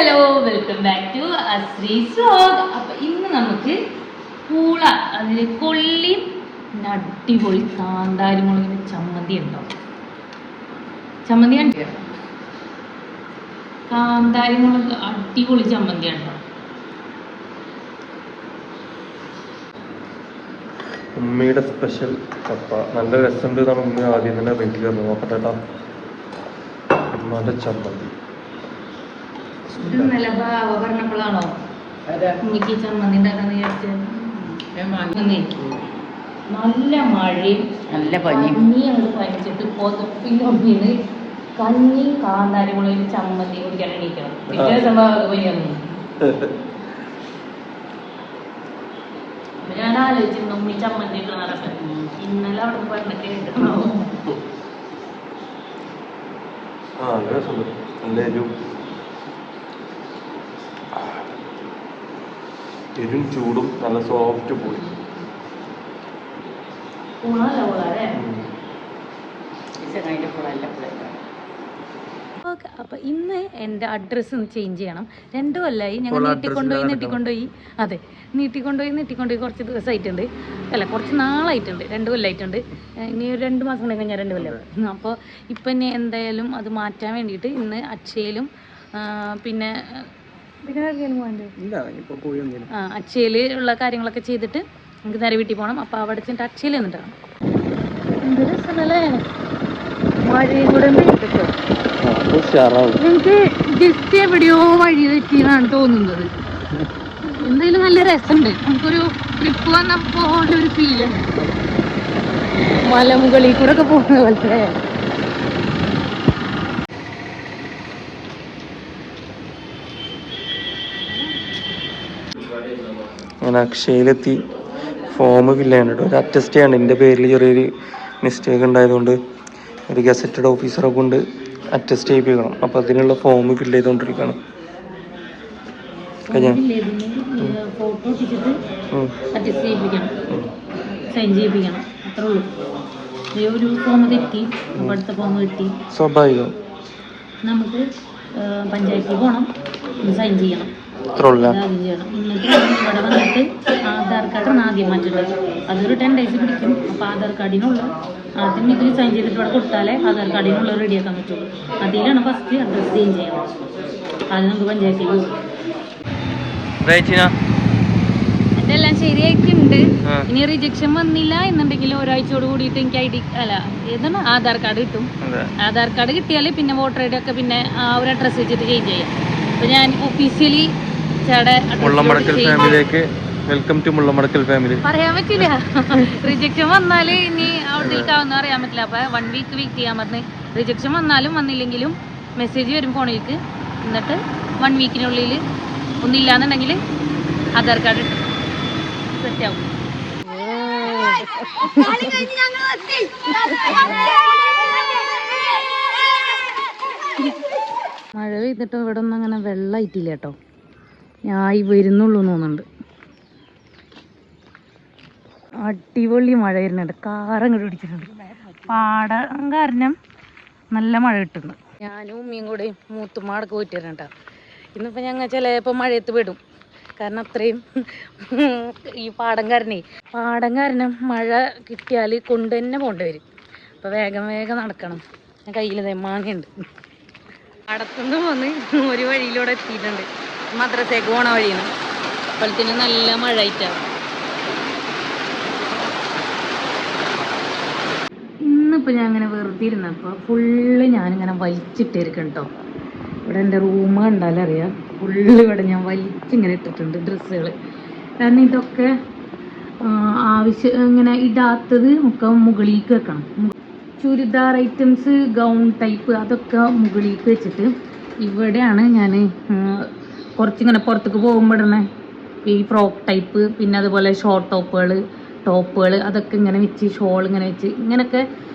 Hello welcome back to അശ്രീസ് vlog. അപ്പൊ ഇന്ന് നമുക്ക് പൂള അതിന് കൊള്ളി അടിപൊളി കാന്താരി മുളകിന് ചമ്മന്തി ഉണ്ടോ? ചമ്മന്തി കണ്ടോ? കാന്താരി മുളക് അടിപൊളി ചമ്മന്തി ഉണ്ടോ? ഉമ്മയുടെ സ്പെഷ്യൽ ചപ്പ നല്ല രസമുണ്ട് എന്നാണ് ഉമ്മ ആദ്യം തന്നെ റിവ്യൂ തന്നു. നോക്കട്ടെ. ഉമ്മയുടെ ചമ്മന്തി നല്ല ഭാവ പറഞ്ഞപ്പോഴാണോ ഉമ്മിക്ക് ചമ്മന്തി ഉണ്ടാക്കാന്ന് വിചാരിച്ചത്? നല്ല മഴയും നല്ല പനിയും നീ അങ്ങോട്ട് പനിച്ചിട്ട് പൊതപ്പിന് കഞ്ഞി കാന്താരി മുളകിന് ചമ്മന്തി കുടിക്കാൻ എണീക്കണം. പിറ്റേ സംഭവം പനിയൊന്നും ഞാൻ ആലോചിച്ചിരുന്നു ഉമ്മി ചമ്മന്തി ഒക്കെ നടക്കാൻ. ഇന്നലെ അവിടെ പറഞ്ഞിട്ട് കേട്ടോ. നല്ല രസമുണ്ട്. നല്ല എരും ചൂടും നല്ല സോഫ്റ്റ് പോയി. അപ്പൊ ഇന്ന് എൻ്റെ അഡ്രസ്സ് ഒന്ന് ചേഞ്ച് ചെയ്യണം. 2 കൊല്ലമായി ഞങ്ങൾ നീട്ടിക്കൊണ്ടുപോയി അതെ നീട്ടിക്കൊണ്ടുപോയി കുറച്ച് ദിവസമായിട്ടുണ്ട്. അല്ല കുറച്ച് നാളായിട്ടുണ്ട്, 2 കൊല്ലമായിട്ടുണ്ട്. ഇനി ഒരു 2 മാസം കൂടെ കഴിഞ്ഞാൽ 2 കൊല്ലം. അപ്പോൾ ഇപ്പം ഇനി എന്തായാലും അത് മാറ്റാൻ വേണ്ടിയിട്ട് ഇന്ന് അക്ഷയയിലും പിന്നെ അക്ഷയയിൽ ഉള്ള കാര്യങ്ങളൊക്കെ ചെയ്തിട്ട് നമുക്ക് നേരെ വീട്ടിൽ പോകണം. അപ്പോൾ അവിടെ ചെന്നിട്ട് അക്ഷയയിൽ നിന്നിട്ടാണ്. എന്ത് രസമല്ലേ മഴയും കൂടെ പെയ്തിട്ടോ. എനിക്ക് ജസ്റ്റ് എവിടെയോ വഴി തെറ്റിയെന്നാണ് തോന്നുന്നത്. എന്തായാലും നല്ല രസമുണ്ട്. നമുക്കൊരു ട്രിപ്പ് വന്നപ്പോ ഒരു ഫീലുണ്ട്. മലമുകളിൽ കൂടെ ഒക്കെ പോകുന്ന പോലത്തെ. ഞാൻ അക്ഷയയിലെത്തി ഫോം ഫില്ല് ചെയ്യാനുണ്ട്. ഒരു അറ്റസ്റ്റ് ചെയ്യാണ്ട്. എൻ്റെ പേരിൽ ചെറിയൊരു മിസ്റ്റേക്ക് ഉണ്ടായതുകൊണ്ട് ഒരു ഗസറ്റഡ് ഓഫീസറെ കൊണ്ട് അറ്റസ്റ്റ് ചെയ്യിപ്പിക്കണം. അപ്പം അതിനുള്ള ഫോം ഫില്ല് ചെയ്തുകൊണ്ടിരിക്കുകയാണ്. ഫോട്ടോ ഒട്ടിച്ചിട്ട് അഡ്ജസ്റ്റ് ചെയ്യിപ്പിക്കണം, സൈൻ ചെയ്യിപ്പിക്കണം, അത്രേ ഉള്ളൂ. ഒരു ഫോം തെറ്റി, അടുത്ത ഫോം കിട്ടി. സ്വാഭാവികം. നമുക്ക് പഞ്ചായത്തിൽ പോകണം, സൈൻ ചെയ്യണം, ആദ്യം ചെയ്യണം. എന്നിട്ട് ഇവിടെ വന്നിട്ട് ആധാർ കാർഡാണ് ആദ്യം മാറ്റേണ്ടത്. അതൊരു 10 days പിടിക്കും. അപ്പോൾ ആധാർ കാർഡിനുള്ള ആദ്യം ഇതിൽ സൈൻ ചെയ്തിട്ട് ഇവിടെ കൊടുത്താലേ ആധാർ കാർഡിനുള്ള റെഡിയാക്കാൻ പറ്റുള്ളൂ. അതിലാണ് ഫസ്റ്റ് അഡ്രസ് ചേഞ്ച് ചെയ്യണം. അത് നമുക്ക് പഞ്ചായത്തിൽ പോകും. എൻ്റെ എല്ലാം ശരിയായിട്ടുണ്ട്. ഇനി റിജക്ഷൻ വന്നില്ല എന്നുണ്ടെങ്കിൽ ഒരാഴ്ചയോട് കൂടിയിട്ട് എനിക്ക് ഏതാണ് ആധാർ കാർഡ് കിട്ടും. ആധാർ കാർഡ് കിട്ടിയാൽ പിന്നെ വോട്ടർ ഐ ഡി ഒക്കെ പിന്നെ ആ ഒരു അഡ്രസ്സ് വെച്ചിട്ട് ചേഞ്ച് ചെയ്യാം. അപ്പോൾ ഞാൻ ഒഫീഷ്യലി പറയാൻ പറ്റില്ല. റിജക്ഷൻ വന്നാല് ഇനി അവിടേക്കാവുന്ന അറിയാൻ പറ്റില്ല. അപ്പൊ 1 week വെയിറ്റ് ചെയ്യാൻ പറഞ്ഞ് റിജക്ഷൻ വന്നാലും വന്നില്ലെങ്കിലും മെസ്സേജ് വരും ഫോണിലേക്ക്. എന്നിട്ട് 1 weekനുള്ളിൽ ഒന്നില്ലാന്നുണ്ടെങ്കിൽ ആധാർ കാർഡ് സെറ്റ് ആവും. മഴ പെയ്തിട്ട് ഇവിടെ ഒന്നും അങ്ങനെ വെള്ളമായിട്ടില്ല കേട്ടോ. ഞാൻ വരുന്നുള്ളൂ തോന്നുന്നുണ്ട്. അടിപൊളി മഴ വരുന്നുണ്ട്. കാറങ്ങോട്ട് പിടിച്ചിട്ടുണ്ട്. പാടം കാരണം നല്ല മഴ കിട്ടുന്നു. ഞാനും ഉമ്മയും കൂടെ മൂത്തുമാടൊക്കെ പോയിട്ടിരുന്നുണ്ടാ. ഇന്നിപ്പോൾ ഞങ്ങൾ ചിലപ്പോൾ മഴയത്ത് വിടും. കാരണം അത്രയും ഈ പാടം കാരണം മഴ കിട്ടിയാൽ കൊണ്ട് തന്നെ പോകേണ്ടി വരും. അപ്പോൾ വേഗം നടക്കണം. ഞാൻ കയ്യിൽ മാങ്ങയുണ്ട്. പാടത്തുനിന്ന് പോന്ന് ഒരു വഴിയിലൂടെ എത്തിയിട്ടുണ്ട്. മദ്രസേക്ക് പോണ വഴിയാണ്. അപ്പോഴത്തേനും നല്ല മഴ ആയിട്ടാണ്. ഇന്നിപ്പോൾ ഞാൻ അങ്ങനെ വെറുതെ ഇരുന്നപ്പോൾ ഫുള്ള് ഞാനിങ്ങനെ വലിച്ചിട്ടിരിക്കണം കേട്ടോ. ഇവിടെ എൻ്റെ റൂം കണ്ടാലും അറിയാം. ഫുള്ള് ഇവിടെ ഞാൻ വലിച്ചിങ്ങനെ ഇട്ടിട്ടുണ്ട് ഡ്രസ്സുകൾ. കാരണം ഇതൊക്കെ ഇങ്ങനെ ഇടാത്തത് ഒക്കെ മുകളിലേക്ക് വെക്കണം. ചുരിദാർ ഐറ്റംസ്, ഗൗൺ ടൈപ്പ് അതൊക്കെ മുകളിലേക്ക് വെച്ചിട്ട് ഇവിടെയാണ് ഞാൻ കുറച്ചിങ്ങനെ പുറത്തേക്ക് പോകുമ്പോൾ ഇടണേ ഈ ഫ്രോക്ക് ടൈപ്പ്, പിന്നെ അതുപോലെ ഷോർട്ട് ടോപ്പുകൾ അതൊക്കെ ഇങ്ങനെ വെച്ച്, ഷോൾ ഇങ്ങനെ വെച്ച്, ഇങ്ങനെയൊക്കെ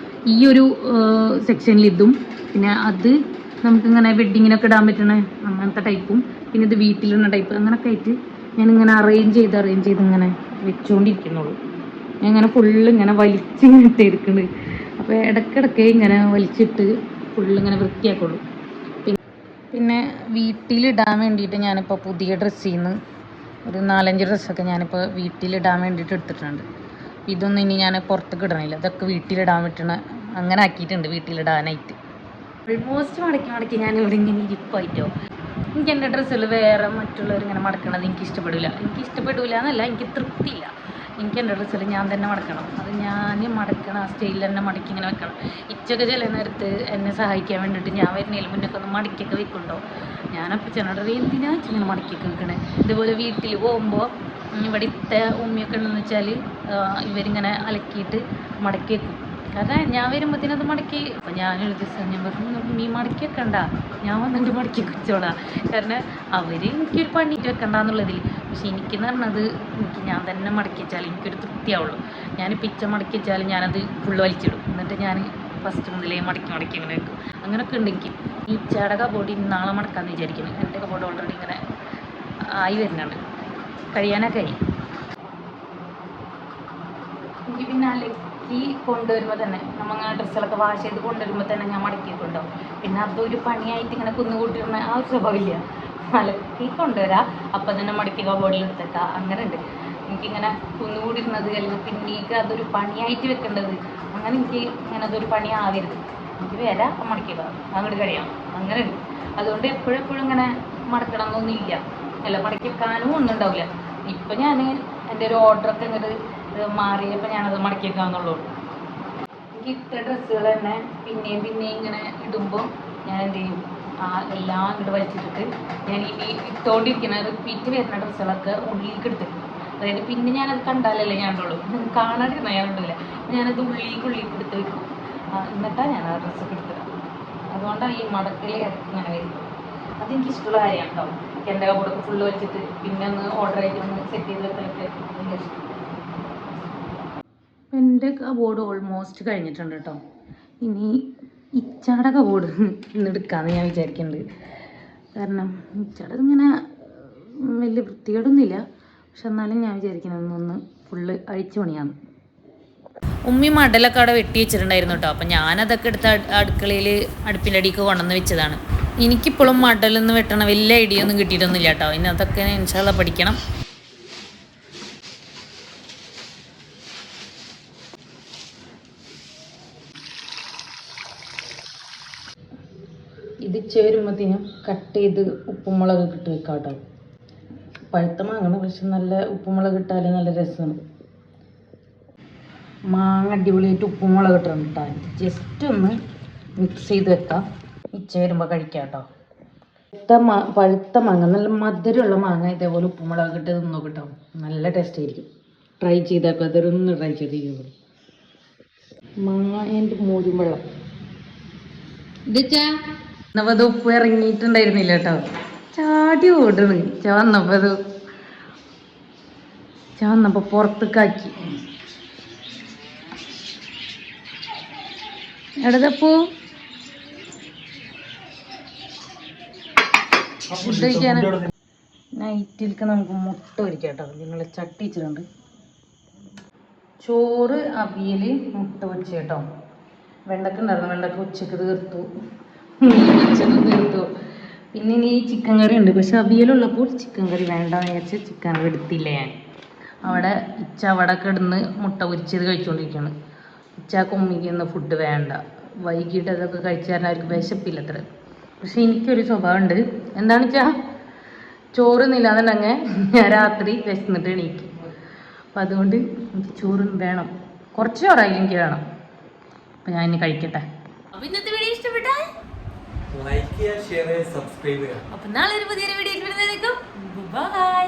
ഈ ഒരു സെക്ഷനിൽ ഇതും, പിന്നെ അത് നമുക്കിങ്ങനെ വെഡ്ഡിങ്ങിനൊക്കെ ഇടാൻ പറ്റണ അങ്ങനത്തെ ടൈപ്പും, പിന്നെ ഇത് വീട്ടിലിടുന്ന ടൈപ്പ്, അങ്ങനെയൊക്കെ ആയിട്ട് ഞാനിങ്ങനെ അറേഞ്ച് ചെയ്ത് ഇങ്ങനെ വെച്ചുകൊണ്ടിരിക്കുന്നുള്ളൂ. ഞാൻ ഇങ്ങനെ ഫുള്ള് ഇങ്ങനെ വലിച്ചിങ്ങനെ ഇട്ടെടുക്കുന്നുണ്ട്. അപ്പോൾ ഇടയ്ക്കിടയ്ക്ക് ഇങ്ങനെ വലിച്ചിട്ട് ഫുള്ളിങ്ങനെ വൃത്തിയാക്കുള്ളൂ. പിന്നെ വീട്ടിലിടാൻ വേണ്ടിയിട്ട് ഞാനിപ്പോൾ പുതിയ ഡ്രസ്സിൽ നിന്ന് ഒരു 4-5 ഡ്രസ്സൊക്കെ ഞാനിപ്പോൾ വീട്ടിലിടാൻ വേണ്ടിയിട്ട് എടുത്തിട്ടുണ്ട്. ഇതൊന്നും ഇനി ഞാൻ പുറത്തേക്ക് ഇടണില്ല, ഇതൊക്കെ വീട്ടിലിടാൻ പറ്റണ അങ്ങനെ ആക്കിയിട്ടുണ്ട് വീട്ടിലിടാനായിട്ട്. ഓൾമോസ്റ്റ് മടക്കി ഞാനിവിടെ ഇങ്ങനെ ഇരിപ്പായിട്ടോ. എനിക്ക് എൻ്റെ ഡ്രസ്സിൽ വേറെ മറ്റുള്ളവർ ഇങ്ങനെ മടക്കണത് എനിക്ക് ഇഷ്ടപ്പെടില്ല എന്നല്ല, എനിക്ക് തൃപ്തിയില്ല. എനിക്ക് എൻ്റെ ഡ്രസ്സിൽ ഞാൻ തന്നെ മടക്കണം. അത് ഞാൻ മടക്കണം, ആ സ്റ്റൈലിൽ തന്നെ മടക്കി ഇങ്ങനെ വെക്കണം. ഇച്ചൊക്കെ ചില നേരത്ത് എന്നെ സഹായിക്കാൻ വേണ്ടിയിട്ട് ഞാൻ വരുന്നതിൽ മുന്നൊക്കെ ഒന്ന് മടക്കിയൊക്കെ വെക്കുന്നുണ്ടോ. ഞാനപ്പോൾ ചെന്നടറി എന്തിനാ ഇങ്ങനെ മടക്കിയൊക്കെ വെക്കണേ. ഇതുപോലെ വീട്ടിൽ പോകുമ്പോൾ ഇവിടെ ഉമ്മയൊക്കെ ഉണ്ടെന്ന് വെച്ചാൽ ഇവരിങ്ങനെ അലക്കിയിട്ട് മടക്കി വെക്കും. കാരണം ഞാൻ വരുമ്പോഴത്തേനും അത് മടക്കി. അപ്പം ഞാനൊരു ദിവസം ഞാൻ പറഞ്ഞു, നീ മടക്കി വെക്കണ്ട, ഞാൻ വന്നിട്ട് മടക്കി വെച്ചോളാം. കാരണം അവർ എനിക്കൊരു പണിയിട്ട് വെക്കണ്ടെന്നുള്ളതിൽ. പക്ഷെ എനിക്കെന്ന് പറഞ്ഞത് എനിക്ക് ഞാൻ തന്നെ മടക്കി വെച്ചാൽ എനിക്കൊരു തൃപ്തിയാവുള്ളൂ. ഞാൻ പിച്ച മടക്കി വെച്ചാൽ ഞാനത് ഫുള്ള് വലിച്ചിടും. എന്നിട്ട് ഞാൻ ഫസ്റ്റ് മുതലേ മടക്കി ഇങ്ങനെ വെക്കും. അങ്ങനെയൊക്കെ ഉണ്ട് എനിക്ക്. ഈ ചേട കബോർഡ് നാളെ മടക്കാമെന്ന് വിചാരിക്കുന്നു. എൻ്റെ കബോർഡ് ഓൾറെഡി ഇങ്ങനെ ആയി വരുന്നുണ്ട്, കഴിയാനൊക്കെ ആയി. എനിക്ക് പിന്നെ അലക്കി കൊണ്ടുവരുമ്പോൾ തന്നെ നമ്മങ്ങനെ ഡ്രസ്സുകളൊക്കെ വാഷ് ചെയ്ത് കൊണ്ടുവരുമ്പോൾ തന്നെ ഞാൻ മടക്കിയിട്ടുണ്ടാവും. പിന്നെ അതൊരു പണിയായിട്ട് ഇങ്ങനെ കുന്നുകൂട്ടിയിരുന്ന ആ ഒരു സ്വഭാവമില്ല. അലക്കി കൊണ്ടുവരാം, അപ്പം തന്നെ മടക്കി കബോർഡിൽ എടുത്തേക്കാം, അങ്ങനെ ഉണ്ട്. എനിക്കിങ്ങനെ കുന്നുകൂടിയിരുന്നത് അല്ലെങ്കിൽ പിന്നീക്ക് അതൊരു പണിയായിട്ട് വെക്കേണ്ടത്, അങ്ങനെ എനിക്ക് ഇങ്ങനെ അതൊരു പണി ആവരുത്. എനിക്ക് വരാം മടക്കിക്കുക, അങ്ങോട്ട് കഴിയാം, അങ്ങനെ ഉണ്ട്. അതുകൊണ്ട് എപ്പോഴും ഇങ്ങനെ മടക്കണം എന്നൊന്നുമില്ല, അല്ല മടക്കി വെക്കാനും ഒന്നും ഉണ്ടാവില്ല. ഇപ്പം ഞാൻ എൻ്റെ ഒരു ഓർഡറൊക്കെ ഇങ്ങോട്ട് മാറിയപ്പോൾ ഞാനത് മടക്കി വെക്കാമെന്നുള്ളൂ. എനിക്ക് ഇത്ര ഡ്രസ്സുകൾ തന്നെ പിന്നെയും ഇങ്ങനെ ഇടുമ്പോൾ ഞാൻ എന്ത് ചെയ്യും, എല്ലാം ഇങ്ങോട്ട് വലിച്ചിട്ടിട്ട് ഞാൻ ഈ ഇട്ടുകൊണ്ടിരിക്കുന്ന റിപ്പീറ്റ് വരുന്ന ഡ്രസ്സുകളൊക്കെ ഉള്ളിലേക്ക് എടുത്തിട്ട്, അതായത് പിന്നെ ഞാനത് കണ്ടാലല്ലേ ഞാൻ ഇടുള്ളൂ, കാണാണ്ടിരുന്നാൽ ഞാൻ ഇടില്ല. ഞാനത് ഉള്ളിലേക്ക് എടുത്ത് വെക്കും, എന്നിട്ടാണ് ഞാൻ ആ ഡ്രസ്സൊക്കെ എടുത്തിടുക. അതുകൊണ്ടാണ് ഈ മടക്കിൽ ഇങ്ങനെ വരുന്നത്. അതെനിക്ക് ഇഷ്ടമുള്ള കാര്യമാണ് കേട്ടോ. എനിക്ക് എൻ്റെ കബോർഡൊക്കെ ഫുള്ള് വെച്ചിട്ട് പിന്നെ ഒന്ന് ഓർഡർ ആയിട്ട് ഒന്ന് സെറ്റ് ചെയ്ത് വെക്കാനൊക്കെ ഭയങ്കര ഇഷ്ടം. എൻ്റെ കബോർഡ് ഓൾമോസ്റ്റ് കഴിഞ്ഞിട്ടുണ്ട് കേട്ടോ. ഇനി ഇച്ചാടെ കബോർഡ് ഇന്ന് എടുക്കാമെന്ന് ഞാൻ വിചാരിക്കുന്നുണ്ട്. കാരണം ഇച്ചാടെ ഇങ്ങനെ വലിയ വൃത്തികേടൊന്നുമില്ല, പക്ഷെ എന്നാലും ഞാൻ വിചാരിക്കുന്നതൊന്ന് ഫുള്ള് അഴിച്ചു പണിയാന്ന്. ഉമ്മി മടലൊക്കെ അവിടെ വെട്ടി വെച്ചിട്ടുണ്ടായിരുന്നു കേട്ടോ. അപ്പം ഞാനതൊക്കെ എടുത്ത് അടുക്കളയിൽ അടുപ്പിൻ്റെ അടിക്ക് കൊണ്ടുവന്ന് വെച്ചതാണ്. എനിക്കിപ്പോഴും മടലിൽ നിന്ന് വെട്ടണ വലിയ ഐഡിയ ഒന്നും കിട്ടിയിട്ടൊന്നുമില്ല കേട്ടോ. ഇനി അതൊക്കെ ഇൻഷാ അല്ലാഹ് പഠിക്കണം. ഇത് ചേരുമ്പോഴത്തേനും കട്ട് ചെയ്ത് ഉപ്പും മുളക് ഇട്ട് വെക്കാം കേട്ടോ. പഴുത്ത മാങ്ങണം, പക്ഷെ നല്ല ഉപ്പുമുളക് ഇട്ടാൽ നല്ല രസമാണ്. മാങ്ങ അടിപൊളിയായിട്ട് ഉപ്പും മുളക് ഇട്ടിട്ടുണ്ട് കേട്ടോ. ജസ്റ്റ് ഒന്ന് മിക്സ് ചെയ്ത് വെക്കാം, ഇച്ച വരുമ്പോൾ കഴിക്കാം കേട്ടോ. പഴുത്ത മാങ്ങ, നല്ല മധുരമുള്ള മാങ്ങ ഇതേപോലെ ഉപ്പുമുളക് ഇട്ട് തിന്നോ കേട്ടോ, നല്ല ടേസ്റ്റ് ആയിരിക്കും. ട്രൈ ചെയ്തേക്കാം, അതൊരൊന്ന് ട്രൈ ചെയ്തിരിക്കുന്നു. മാങ്ങ എൻ്റെ മോരും വെള്ളം അത് ഉപ്പ് ഇറങ്ങിയിട്ടുണ്ടായിരുന്നില്ല കേട്ടോ. ചാടി ഓടണ് ചവന്നപ്പോൾ പുറത്തേക്കാക്കി. എടതപ്പോ ഫുഡ് കഴിക്കാൻ നൈറ്റിലേക്ക് നമുക്ക് മുട്ട പൊരിക്കാം കേട്ടോ. നിങ്ങൾ ചട്ടി വെച്ചിട്ടുണ്ട്. ചോറ്, അവിയൽ, മുട്ട പൊരിച്ച കേട്ടോ. വെണ്ടക്ക ഉണ്ടായിരുന്നു, വെണ്ടക്ക ഉച്ചക്ക് തീർത്തു, തീർത്തു. പിന്നെ ഇനി ചിക്കൻ കറി ഉണ്ട്, പക്ഷെ അവിയലുള്ളപ്പോൾ ചിക്കൻ കറി വേണ്ടെന്ന് വിചാരിച്ച് ചിക്കൻ കറി എടുത്തില്ല ഞാൻ. അവിടെ അവിടെ കിടന്ന് മുട്ട പൊരിച്ചത് കഴിച്ചുകൊണ്ടിരിക്കുകയാണ്. ഇച്ചാക്ക് ഉമ്മിക്കുന്ന ഫുഡ് വേണ്ട, വൈകിട്ട് അതൊക്കെ കഴിച്ചു തരാൻ അവർക്ക് വിശപ്പില്ല അത്ര. പക്ഷെ എനിക്കൊരു സ്വഭാവമുണ്ട്, എന്താണ് വെച്ചാൽ ചോറുന്നില്ലാന്നുണ്ടെങ്കിൽ ഞാൻ രാത്രി വിശന്നിട്ട് എണീക്കും. അപ്പം അതുകൊണ്ട് എനിക്ക് ചോറ് വേണം, കുറച്ച് ചോറായാലും എനിക്ക് വേണം. അപ്പം ഞാൻ ഇനി കഴിക്കട്ടെ. അപ്പം ഇന്നത്തെ വീഡിയോ ഇഷ്ടപ്പെട്ടാ ലൈക്ക് ചെയ്യുക, ഷെയർ ചെയ്യുക, സബ്സ്ക്രൈബ് ചെയ്യുക. അപ്പം നാളെ ഒരു പുതിയൊരു വീഡിയോ വരുന്നതായിരിക്കും. ബൈ.